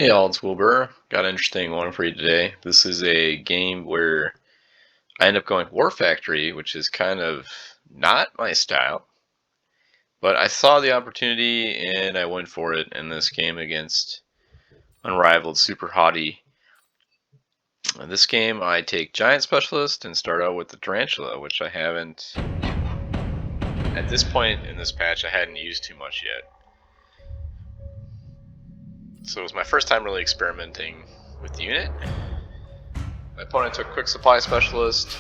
Hey, all, it's Wilbur. Got an interesting one for you today. This is a game where I end up going War Factory, which is kind of not my style, but I saw the opportunity and I went for it in this game against unrivaled Super Hottie. In this game, I take Giant Specialist and start out with the Tarantula, which I haven't, at this point in this patch, I hadn't used too much yet. So it was my first time really experimenting with the unit. My opponent took Quick Supply Specialist.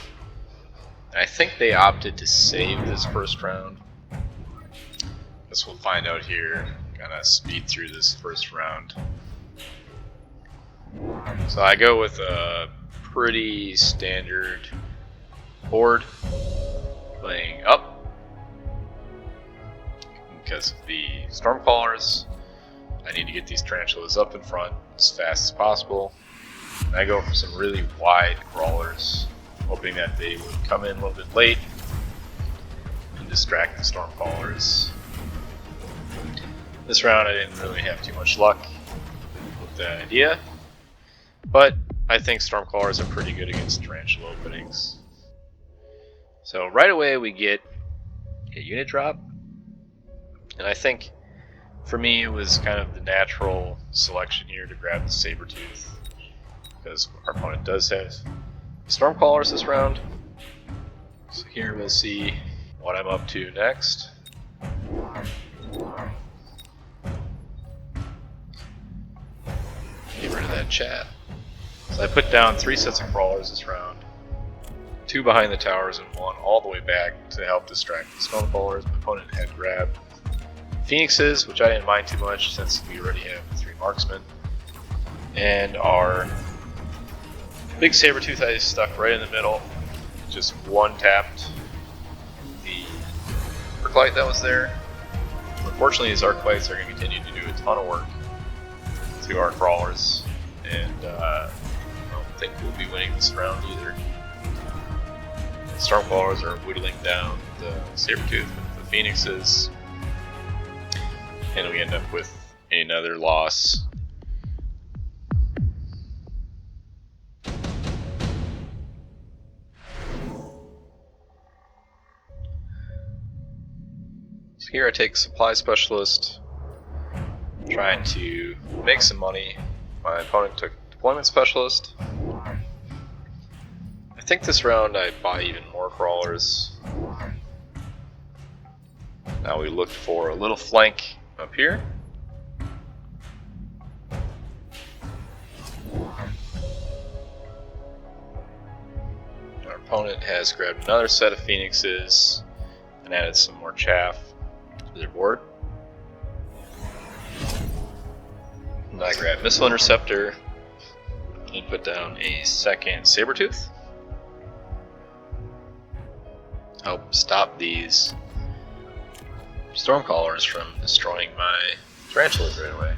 I think they opted to save this first round. Guess we'll find out here. Gotta speed through this first round. So I go with a pretty standard board, playing up because of the Stormcallers. I need to get these Tarantulas up in front as fast as possible. And I go for some really wide crawlers, hoping that they would come in a little bit late and distract the Stormcallers. This round I didn't really have too much luck with the idea, but I think Stormcallers are pretty good against Tarantula openings. So right away we get a unit drop, and I think for me it was kind of the natural selection here to grab the Sabertooth, because our opponent does have Stormcallers this round. So here we'll see what I'm up to next. Get rid of that chat. So I put down 3 sets of crawlers this round. 2 behind the towers and 1 all the way back to help distract the Stormcallers. My opponent had grabbed Phoenixes, which I didn't mind too much since we already have 3 marksmen. And our big Sabertooth I stuck right in the middle, just one-tapped the Arclight that was there. Unfortunately, these Arclights are going to continue to do a ton of work to our crawlers, and I don't think we'll be winning this round either. The Stormcallers are whittling down the Sabertooth with the Phoenixes, and we end up with another loss. So here I take Supply Specialist, trying to make some money. My opponent took Deployment Specialist. I think this round I buy even more crawlers. Now we look for a little flank up here. Our opponent has grabbed another set of Phoenixes and added some more chaff to their board. And I grab Missile Interceptor and put down a second Sabertooth. Help stop these Stormcallers from destroying my Tarantulas right away.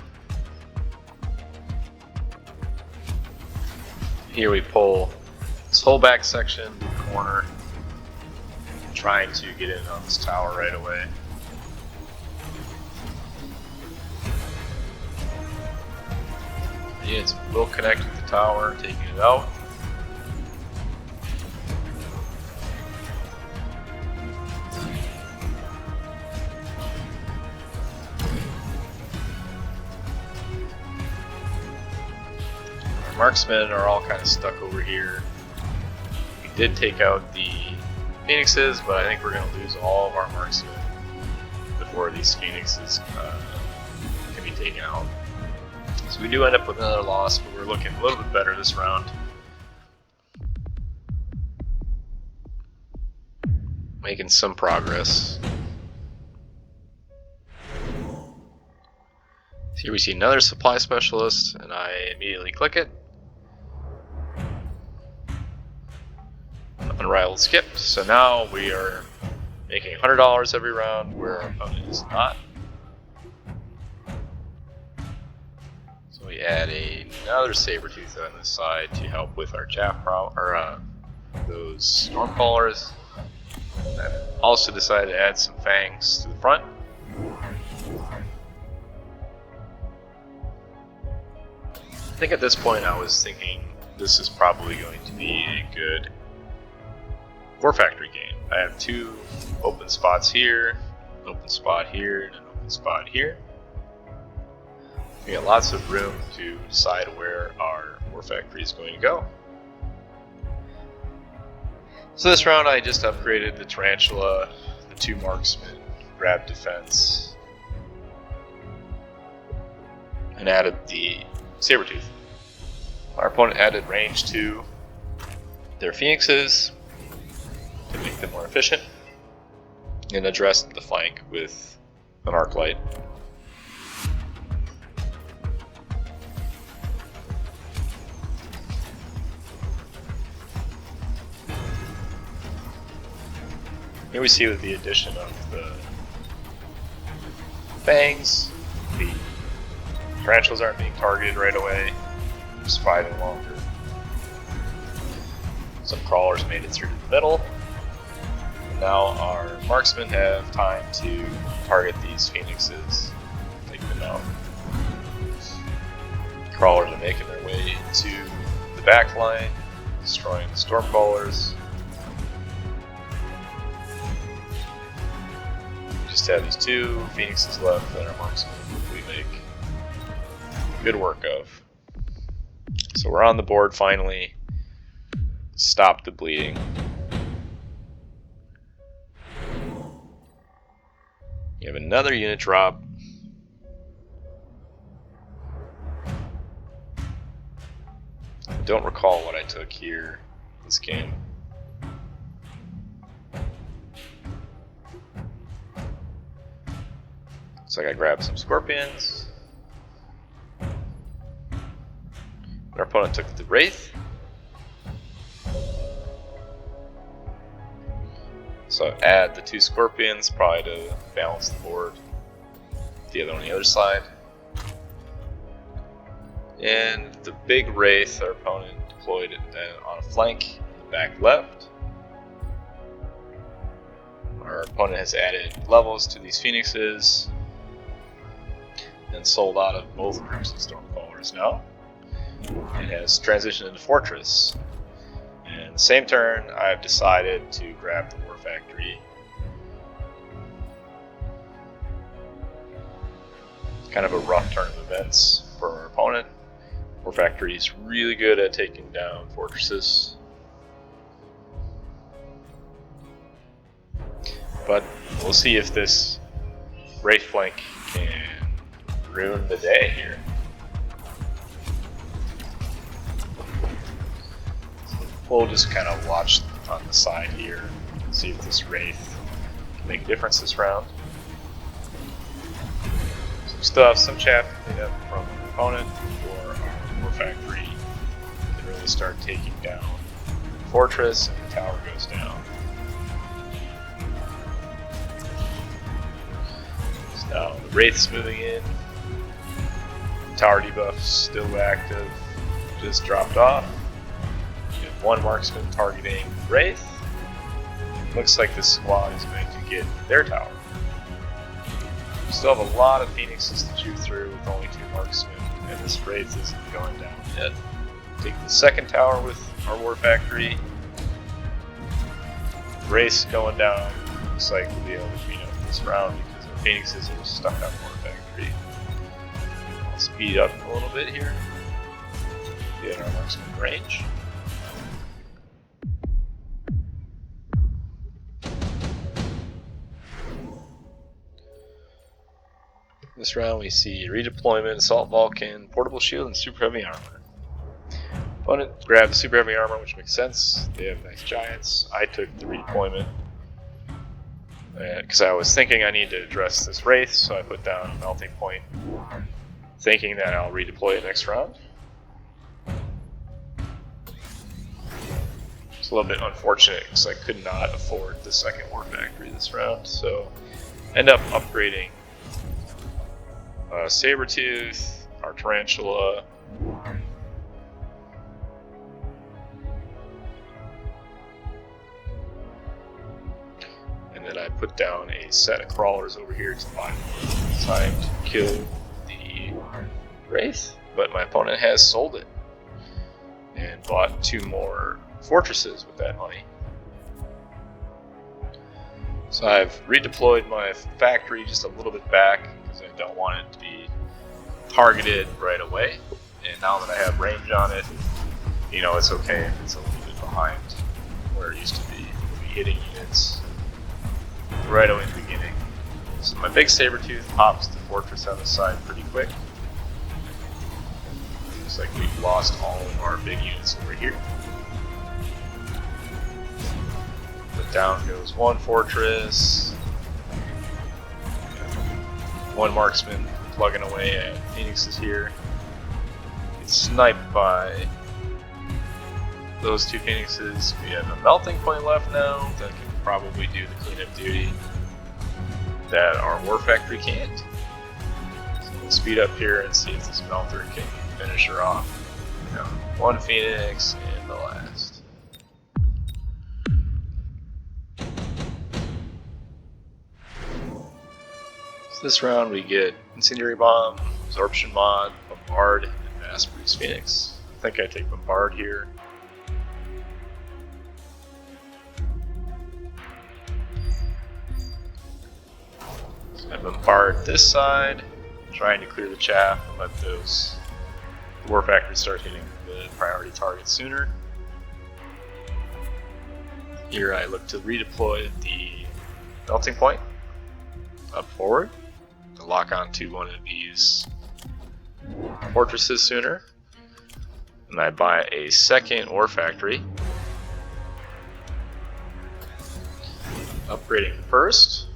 Here we pull this whole back section, corner, trying to get in on this tower right away. The units will connect with the tower, taking it out. Our marksmen are all kind of stuck over here. We did take out the Phoenixes, but I think we're going to lose all of our marksmen before these Phoenixes can be taken out. So we do end up with another loss, but we're looking a little bit better this round. Making some progress. So here we see another Supply Specialist, and I immediately click it. Unrivaled skipped, so now we are making $100 every round, where our opponent is not. So we add another Sabertooth on this side to help with our those Stormcallers. I've also decided to add some Fangs to the front. think at this point I was thinking this is probably going to be a good War Factory game. I have 2 open spots here, an open spot here, and an open spot here. We got lots of room to decide where our War Factory is going to go. So this round I just upgraded the Tarantula, the 2 Marksmen, Grab Defense, and added the Sabertooth. Our opponent added range to their Phoenixes to make them more efficient, and addressed the flank with an arc light. Here we see with the addition of the fangs, the tarantulas aren't being targeted right away, just fighting longer. Some crawlers made it through to the middle. And now our marksmen have time to target these phoenixes, take them out. Crawlers are making their way into the back line, destroying the stormcrawlers. Just have these 2 phoenixes left that our marksmen we make good work of. So we're on the board finally. Stop the bleeding. You have another unit drop. I don't recall what I took here this game. Looks like I grabbed some scorpions. Our opponent took the Wraith. So add the 2 scorpions, probably to balance the board. The other on the other side. And the big Wraith, our opponent deployed on a flank in the back left. Our opponent has added levels to these phoenixes and sold out of both groups of stormcrawlers now. It has transitioned into Fortress. And the same turn, I've decided to grab the War Factory. Kind of a rough turn of events for our opponent. War Factory is really good at taking down fortresses. But we'll see if this Wraith flank can ruin the day here. So we'll just kind of watch on the side here, see if this Wraith can make a difference this round. So we still have some chaff to clean up from the opponent before our War Factory can really start taking down the fortress and the tower goes down. So now the Wraith's moving in. Tower debuff's still active, just dropped off. You have 1 marksman targeting Wraith. Looks like this squad is going to get their tower. We still have a lot of phoenixes to chew through with only 2 marksmen, and this Wraith isn't going down yet. Take the second tower with our War Factory. Wraith's going down. Looks like we'll be able to clean up this round because our phoenixes are stuck on War Factory. Speed up a little bit here. Get our marksman range. This round we see redeployment, assault Vulcan, portable shield, and super heavy armor. Opponent grabbed the super heavy armor, which makes sense. They have nice giants. I took the redeployment because I was thinking I need to address this Wraith, so I put down a melting point, thinking that I'll redeploy it next round. It's a little bit unfortunate because I could not afford the second War Factory this round, so end up upgrading Sabertooth, our Tarantula, and then I put down a set of crawlers over here to buy time to kill the Wraith. but my opponent has sold it and bought 2 more fortresses with that money. So I've redeployed my factory just a little bit back because I don't want it to be targeted right away. And now that I have range on it, you know, it's okay if it's a little bit behind where it used to be. We'll be hitting units right away in the beginning. So my big saber-tooth pops the fortress on the side pretty quick. Looks like we've lost all of our big units over here. But down goes 1 fortress. 1 marksman plugging away at phoenixes here. It's sniped by those 2 phoenixes. We have a melting point left now that can probably do the cleanup duty that our war factory can't. So we'll speed up here and see if this melter can finish her off. Now, 1 phoenix and the last. So this round we get incendiary bomb, absorption mod, bombard, and mass produce phoenix. I think I take bombard here. I bombard this side, trying to clear the chaff and let those war factories start hitting the priority targets sooner. Here I look to redeploy the melting point up forward to lock onto one of these fortresses sooner. And I buy a second war factory, upgrading first.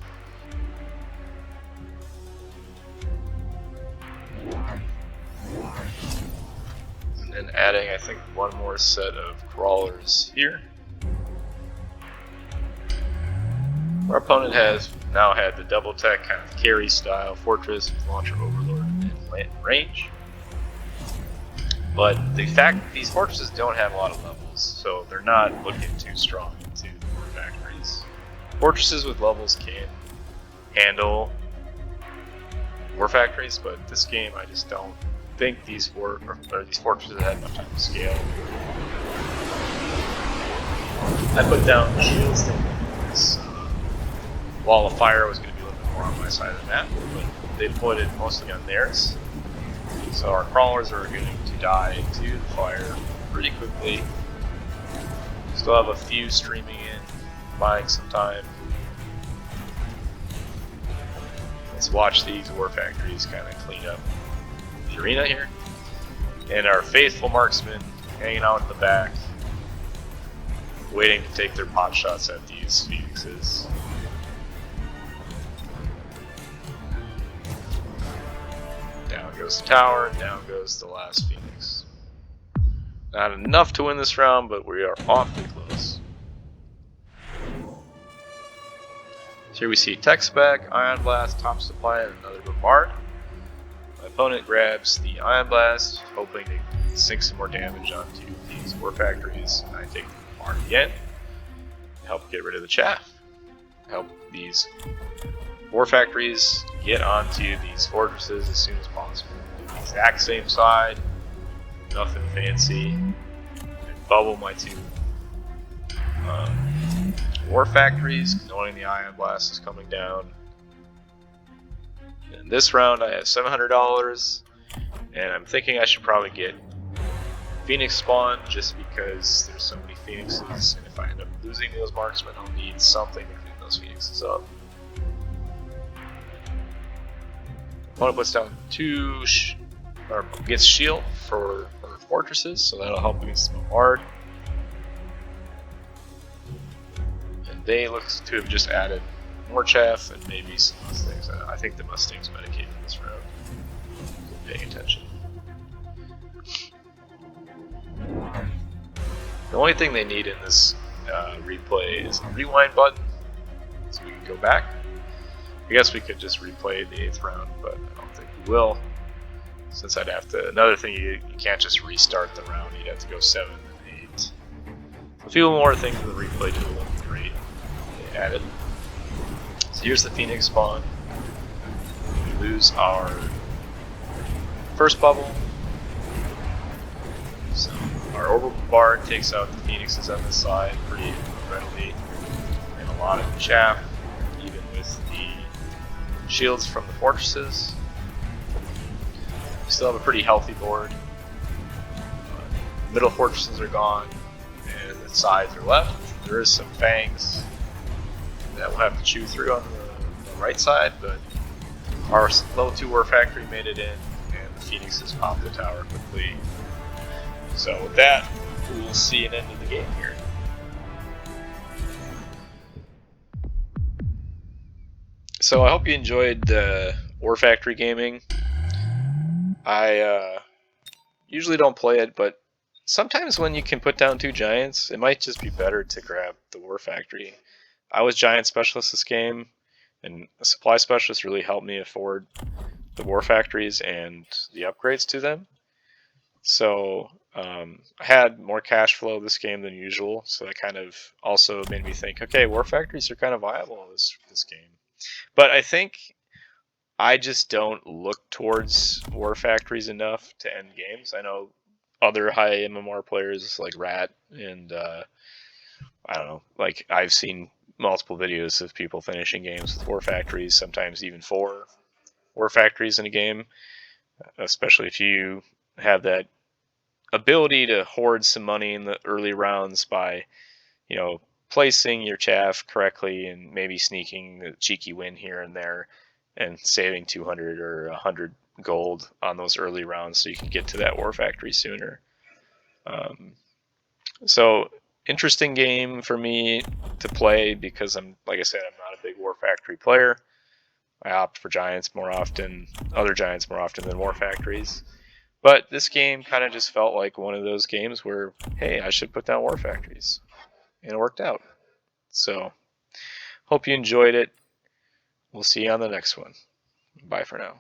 And then adding, I think, 1 more set of crawlers here. Our opponent has now had the double tech kind of carry style fortress with launcher overlord and range. But the fact these fortresses don't have a lot of levels, so they're not looking too strong into the war factories. Fortresses with levels can handle war factories, but this game I just don't think these fortresses had enough time to scale. I put down shields thinking this wall of fire was going to be a little bit more on my side of the map, but they put it mostly on theirs. So our crawlers are going to die to the fire pretty quickly. Still have a few streaming in, buying some time. Let's watch these war factories kind of clean up the arena here. And our faithful marksmen hanging out in the back, waiting to take their pot shots at these phoenixes. Down goes the tower, down goes the last phoenix. Not enough to win this round, but we are awfully close. So here we see tech spec, ion blast, top supply, and another bombard. My opponent grabs the ion blast, hoping to sink some more damage onto these war factories. And I take the bombard again to help get rid of the chaff. Help these war factories get onto these fortresses as soon as possible. Do the exact same side, nothing fancy, and bubble my 2 war factories, knowing the ion blast is coming down. In this round I have $700, and I'm thinking I should probably get Phoenix spawn just because there's so many phoenixes, and if I end up losing those marksmen, I'll need something to clean those phoenixes up. Opponent puts down 2 or gets shield for fortresses, so that'll help against the bombard. And they look to have just added more chaff and maybe some mustangs. I think the mustangs medicate in this round. Paying attention. The only thing they need in this replay is a rewind button, so we can go back. I guess we could just replay the 8th round, but I don't think we will. Since I'd have to, another thing, you can't just restart the round, you'd have to go 7 and 8. So a few more things in the replay tool would be great. They added. So here's the Phoenix spawn. We lose our first bubble, orbital bar takes out the phoenixes on this side pretty readily, and a lot of chaff, even with the shields from the fortresses. We still have a pretty healthy board. Middle fortresses are gone, and the sides are left. There is some fangs that we'll have to chew through on the right side, but our level 2 war factory made it in, and the phoenixes popped the tower quickly. So with that, we will see an end of the game here. So I hope you enjoyed the war factory gaming. I usually don't play it, but sometimes when you can put down 2 giants, it might just be better to grab the war factory. I was giant specialist this game, and the supply specialist really helped me afford the war factories and the upgrades to them. So I had more cash flow this game than usual, so that kind of also made me think, okay, war factories are kind of viable in this game. But I think I just don't look towards war factories enough to end games. I know other high MMR players like Rat and I don't know, like I've seen multiple videos of people finishing games with war factories, sometimes even 4 war factories in a game, especially if you have that ability to hoard some money in the early rounds by, placing your chaff correctly and maybe sneaking a cheeky win here and there and saving 200 or 100 gold on those early rounds so you can get to that war factory sooner. So interesting game for me to play because like I said, I'm not a big war factory player. I opt for giants more often, other giants more often than war factories. But this game kind of just felt like one of those games where, hey, I should put down war factories. And it worked out. So, hope you enjoyed it. We'll see you on the next one. Bye for now.